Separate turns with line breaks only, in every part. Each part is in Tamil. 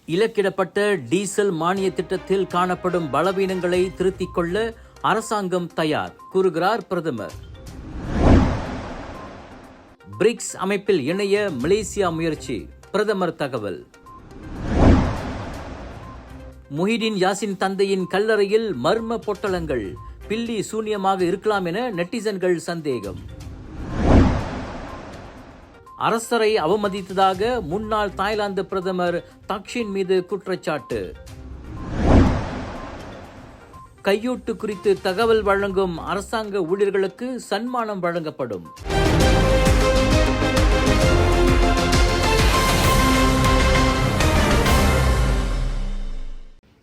இலக்கிடப்பட்ட டீசல் மானிய திட்டத்தில் காணப்படும் பலவீனங்களை திருத்திக் கொள்ள அரசாங்கம் தயார், கூறுகிறார் பிரதமர். பிரிக்ஸ் அமைப்பில் இணைய மலேசியா முயற்சி, பிரதமர் தகவல். முஹிடின் யாசின் தந்தையின் கல்லறையில் மர்ம பொட்டலங்கள், பில்லி சூன்யமாக இருக்கலாம் என நெட்டிசன்கள் சந்தேகம். அரசரை அவமதித்ததாக முன்னாள் தாய்லாந்து பிரதமர் தக்ஷின் மீது குற்றச்சாட்டு. கையூட்டு குறித்து தகவல் வழங்கும் அரசாங்க ஊழியர்களுக்கு சன்மானம் வழங்கப்படும்.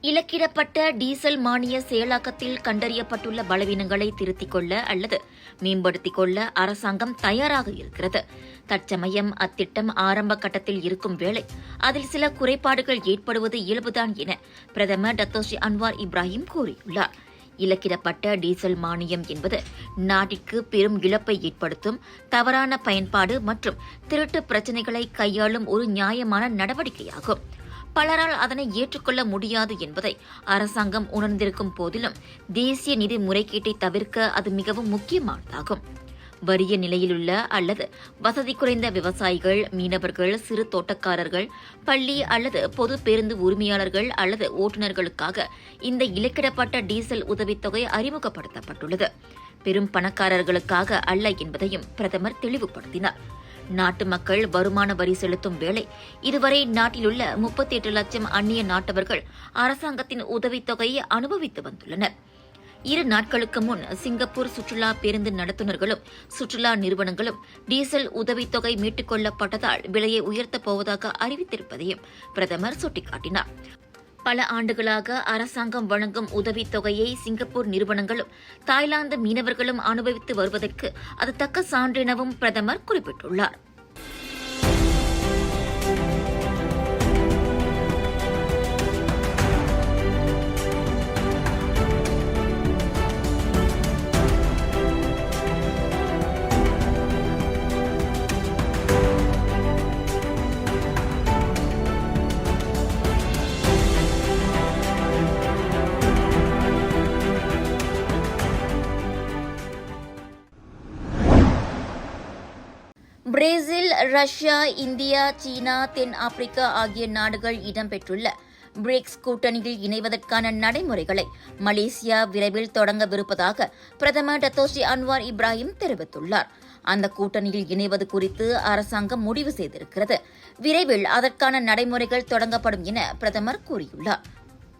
இலக்கிடப்பட்ட டீசல் மானிய செயலாக்கத்தில் கண்டறியப்பட்டுள்ள பலவீனங்களை திருத்திக் கொள்ள அல்லது மேம்படுத்திக் கொள்ள அரசாங்கம் தயாராக இருக்கிறது. தற்சமயம் அத்திட்டம் ஆரம்ப கட்டத்தில் இருக்கும் வேளை அதில் சில குறைபாடுகள் ஏற்படுவது இயல்புதான் என பிரதமர் டத்தோஸ்ரீ அன்வார் இப்ராஹிம் கூறியுள்ளார். இலக்கிடப்பட்ட டீசல் மானியம் என்பது நாட்டிற்கு பெரும் இழப்பை ஏற்படுத்தும் தவறான பயன்பாடு மற்றும் திருட்டு பிரச்சினைகளை கையாளும் ஒரு நியாயமான நடவடிக்கையாகும். பலரால் அதனை ஏற்றுக்கொள்ள முடியாது என்பதை அரசாங்கம் உணர்ந்திருக்கும் போதிலும் தேசிய நிதி முறைகேட்டை தவிர்க்க அது மிகவும் முக்கியமானதாகும். வறிய நிலையிலுள்ள அல்லது வசதி குறைந்த விவசாயிகள், மீனவர்கள், சிறு தோட்டக்காரர்கள், பள்ளி அல்லது பொது பேருந்து உரிமையாளர்கள் அல்லது ஓட்டுநர்களுக்காக இந்த இலக்கிடப்பட்ட டீசல் உதவித்தொகை அறிமுகப்படுத்தப்பட்டுள்ளது. பெரும் பணக்காரர்களுக்காக அல்ல என்பதையும் பிரதமர் தெளிவுபடுத்தினார். நாட்டு மக்கள் வருமான வரி செலுத்தும் வேளை இதுவரை நாட்டிலுள்ள 38 லட்சம் அந்நிய நாட்டவர்கள் அரசாங்கத்தின் உதவித்தொகையை அனுபவித்து வந்துள்ளனர். 2 நாட்களுக்கு முன் சிங்கப்பூர் சுற்றுலா பேருந்து நடத்துனர்களும் சுற்றுலா நிறுவனங்களும் டீசல் உதவித்தொகை மீட்டுக் கொள்ளப்பட்டதால் விலையை உயர்த்தப் போவதாக அறிவித்திருப்பதையும் பிரதமர் சுட்டிக்காட்டினார். பல ஆண்டுகளாக அரசாங்கம் வழங்கும் உதவித்தொகையை சிங்கப்பூர் நிறுவனங்களும் தாய்லாந்து மீனவர்களும் அனுபவித்து வருவதற்கு அது தக்க சான்றெனவும் பிரதமர் குறிப்பிட்டுள்ளார். பிரேசில், ரஷ்யா, இந்தியா, சீனா, தென் ஆப்பிரிக்கா ஆகிய நாடுகள் இடம்பெற்றுள்ள பிரிக்ஸ் கூட்டணியில் இணைவதற்கான நடைமுறைகளை மலேசியா விரைவில் தொடங்கவிருப்பதாக பிரதமர் டத்தோஸ்ரீ அன்வார் இப்ராஹிம் தெரிவித்துள்ளார். அந்த கூட்டணியில் இணைவது குறித்து அரசாங்கம் முடிவு செய்திருக்கிறது. விரைவில் அதற்கான நடைமுறைகள் தொடங்கப்படும் என பிரதமர் கூறியுள்ளார்.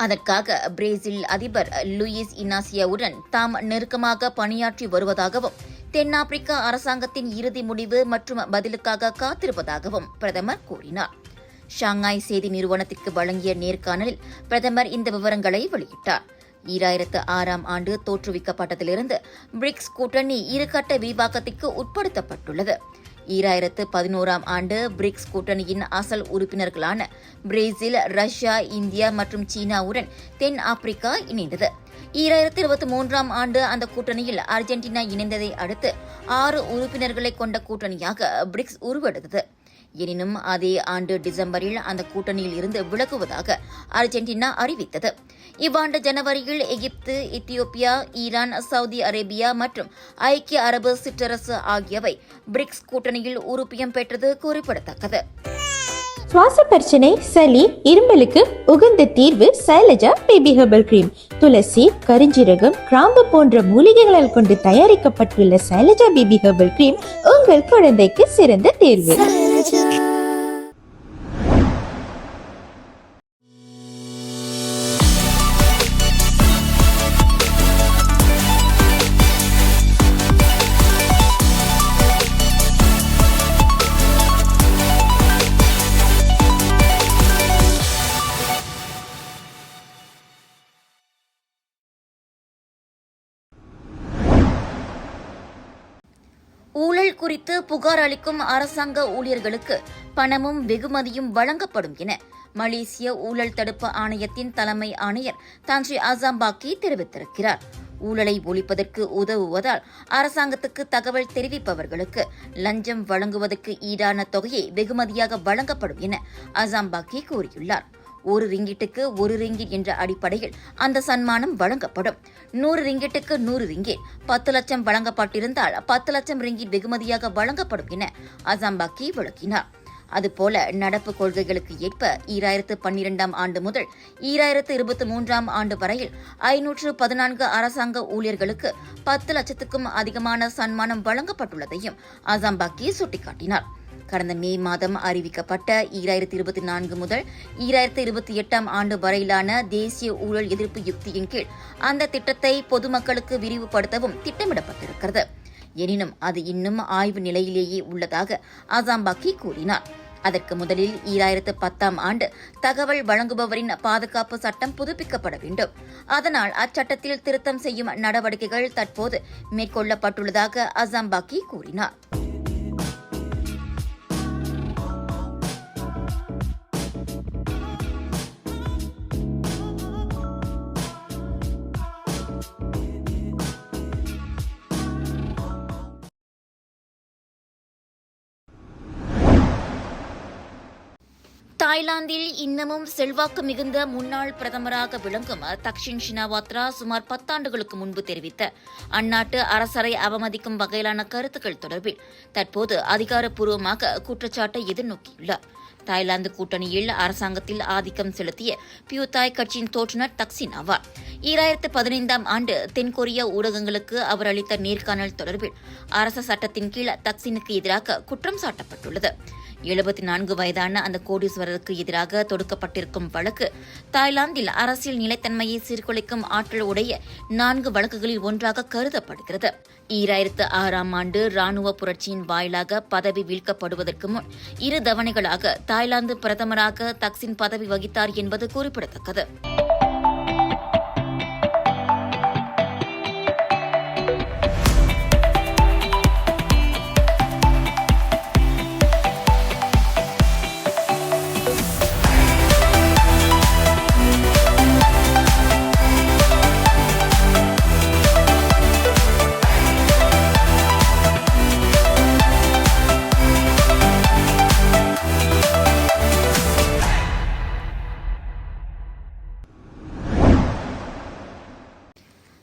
அதற்காக பிரேசில் அதிபர் லூயிஸ் இனாசியாவுடன் தாம் நெருக்கமாக பணியாற்றி வருவதாகவும் தென்னாப்பிரிக்கா அரசாங்கத்தின் இறுதி முடிவு மற்றும் பதிலுக்காக காத்திருப்பதாகவும் பிரதமர் கூறினார். ஷாங்காய் செய்தி நிறுவனத்திற்கு வழங்கிய நேர்காணலில் பிரதமர் இந்த விவரங்களை வெளியிட்டார். 2006ஆம் ஆண்டு தோற்றுவிக்கப்பட்டதிலிருந்து பிரிக்ஸ் கூட்டணி இருகட்ட விரிவாக்கத்திற்கு உட்படுத்தப்பட்டுள்ளது. 2011ஆம் ஆண்டு பிரிக்ஸ் கூட்டணியின் அசல் உறுப்பினர்களான பிரேசில், ரஷ்யா, இந்தியா மற்றும் சீனாவுடன் தென் ஆப்பிரிக்கா இணைந்தது. 2023ஆம் ஆண்டு அந்த கூட்டணியில் அர்ஜென்டினா இணைந்ததை அடுத்து 6 உறுப்பினர்களை கொண்ட கூட்டணியாக பிரிக்ஸ் உருவெடுத்தது. எனினும் அதே ஆண்டு டிசம்பரில் அந்த கூட்டணியில் இருந்து விலகுவதாக அர்ஜென்டினா அறிவித்தது. இவ்வாண்டு ஜனவரியில் எகிப்து, எத்தியோப்பியா, ஈரான், சவுதி அரேபியா மற்றும் ஐக்கிய அரபு சிற்றரசு ஆகியவை பிரிக்ஸ் கூட்டணியில் உறுப்பியம் பெற்றது குறிப்பிடத்தக்கது.
சுவாச பிரச்சனை, சளி, இருமலுக்கு உகந்த தீர்வு சைலஜா பேபி ஹெர்பல் கிரீம். துளசி, கரிஞ்சீரகம், கிராம்பு போன்ற மூலிகைகளால் கொண்டு தயாரிக்கப்பட்டுள்ள சைலஜா பேபி ஹெர்பல் கிரீம் உங்கள் குழந்தைக்கு சிறந்த தேர்வு.
ஊழல் குறித்து புகார் அளிக்கும் அரசாங்க ஊழியர்களுக்கு பணமும் வெகுமதியும் வழங்கப்படும் என மலேசிய ஊழல் தடுப்பு ஆணையத்தின் தலைமை ஆணையர் தான் ஸ்ரீ அசாம்பாக்கி தெரிவித்திருக்கிறார். ஊழலை ஒழிப்பதற்கு உதவுவதால் அரசாங்கத்துக்கு தகவல் தெரிவிப்பவர்களுக்கு லஞ்சம் வழங்குவதற்கு ஈடான தொகையை வெகுமதியாக வழங்கப்படும் என அசாம்பாக்கி கூறியுள்ளார். ஒரு ரிங்கிட்டுக்கு 1 ரிங்கிட் என்ற அடிப்படையில் அந்த சன்மானம் வழங்கப்படும். 100 ரிங்கிட்டுக்கு 100 ரிங்கிட், 10 லட்சம் வழங்கப்பட்டிருந்தால் 10 லட்சம் ரிங்கிட் வெகுமதியாக வழங்கப்படும் என அசாம்பாக்கி விளக்கினார். அதுபோல நடப்பு கொள்கைகளுக்கு ஏற்ப 2012ஆம் ஆண்டு முதல் 2023ஆம் ஆண்டு வரையில் 514 அரசாங்க ஊழியர்களுக்கு 10 லட்சத்துக்கும் அதிகமான சன்மானம் வழங்கப்பட்டுள்ளதையும் அசாம்பாக்கி சுட்டிக்காட்டினார். கடந்த மே மாதம் அறிவிக்கப்பட்ட 2024 முதல் 2028ஆம் ஆண்டு வரையிலான தேசிய ஊழல் எதிர்ப்பு யுக்தியின் கீழ் அந்த திட்டத்தை பொதுமக்களுக்கு விரிவுபடுத்தவும் திட்டமிடப்பட்டிருக்கிறது. எனினும் அது இன்னும் ஆய்வு நிலையிலேயே உள்ளதாக அசாம்பாக்கி கூறினார். அதற்கு முதலில் 2010ஆம் ஆண்டு தகவல் வழங்குபவரின் பாதுகாப்பு சட்டம் புதுப்பிக்கப்பட வேண்டும். அதனால் அச்சட்டத்தில் திருத்தம் செய்யும் நடவடிக்கைகள் தற்போது மேற்கொள்ளப்பட்டுள்ளதாக அசாம்பாக்கி கூறினார். தாய்லாந்தில் இன்னமும் செல்வாக்கு மிகுந்த முன்னாள் பிரதமராக விளங்கும் தக்ஷின் ஷினாவாத்ரா சுமார் 10 ஆண்டுகளுக்கு முன்பு தெரிவித்த அந்நாட்டு அரசரை அவமதிக்கும் வகையிலான கருத்துக்கள் தொடர்பில் தற்போது அதிகாரப்பூர்வமாக குற்றச்சாட்டை எதிர்நோக்கியுள்ளார். தாய்லாந்து கூட்டணியில் அரசாங்கத்தில் ஆதிக்கம் செலுத்திய பியூதாய் கட்சியின் தோற்றுநர் தக்சின் ஆவார். 2015ஆம் ஆண்டு தென்கொரிய ஊடகங்களுக்கு அவர் அளித்த நேர்காணல் தொடர்பில் அரச சட்டத்தின் கீழ் தக்சினுக்கு எதிராக குற்றம் சாட்டப்பட்டுள்ளது. 74 வயதான அந்த கோடீஸ்வரருக்கு எதிராக தொடுக்கப்பட்டிருக்கும் வழக்கு தாய்லாந்தில் அரசியல் நிலைத்தன்மையை சீர்குலைக்கும் ஆற்றல் உடைய 4 வழக்குகளில் ஒன்றாக கருதப்படுகிறது. 2006ஆம் ஆண்டு ராணுவ புரட்சியின் வாயிலாக பதவி வீழ்க்கப்படுவதற்கு முன் 2 தவணைகளாக தாய்லாந்து பிரதமராக தக்சின் பதவி வகித்தார் என்பது குறிப்பிடத்தக்கது.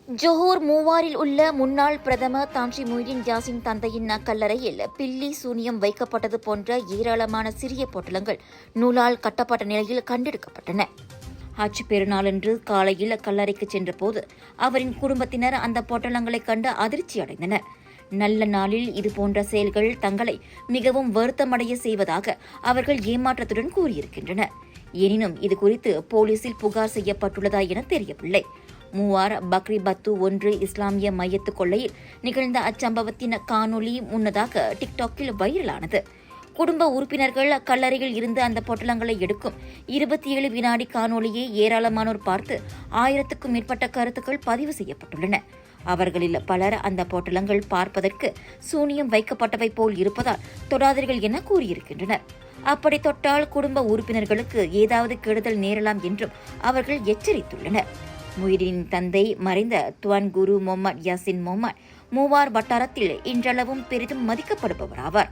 ஜொஹோர் மூவாரில் உள்ள முன்னாள் பிரதமர் தான்ஸ்ரீ முஹிடின் யாசின் தந்தையின் கல்லறையில் பில்லி சூனியம் வைக்கப்பட்டது போன்ற ஏராளமான சிறிய பொட்டலங்கள் நூலால் கட்டப்பட்ட நிலையில் கண்டெடுக்கப்பட்டன. ஹஜ் பெருநாளன்று காலையில் கல்லறைக்கு சென்றபோது அவரின் குடும்பத்தினர் அந்த பொட்டலங்களைக் கண்டு அதிர்ச்சி அடைந்தனர். நல்ல நாளில் இதுபோன்ற செயல்கள் தங்களை மிகவும் வருத்தமடைய செய்வதாக அவர்கள் ஏமாற்றத்துடன் கூறியிருக்கின்றனர். எனினும் இதுகுறித்து போலீசில் புகார் செய்யப்பட்டுள்ளதா என தெரியவில்லை. மூவார் பக்ரி பத்து 1 இஸ்லாமிய மையத்து கொள்ளையில் நிகழ்ந்த அச்சம்பவத்தின் காணொலி முன்னதாக டிக்டாக்கில் வைரலானது. குடும்ப உறுப்பினர்கள் கல்லறையில் இருந்து அந்த பொட்டலங்களை எடுக்கும் 27 வினாடி காணொலியை ஏராளமானோர் பார்த்து 1000க்கும் மேற்பட்ட கருத்துக்கள் பதிவு செய்யப்பட்டுள்ளன. அவர்களில் பலர் அந்த பொட்டலங்கள் பார்ப்பதற்கு சூனியம் வைக்கப்பட்டவை போல் இருப்பதால் தொடாதீர்கள் என கூறியிருக்கின்றனர். அப்படி தொட்டால் குடும்ப உறுப்பினர்களுக்கு ஏதாவது கெடுதல் நேரலாம் என்றும் அவர்கள் எச்சரித்துள்ளனர். முஹிடின் தந்தை மறைந்த துவான் குரு முகமது யாசின் முகமது மூவார் வட்டாரத்தில் இன்றளவும் பெரிதும் மதிக்கப்படுபவராவார்.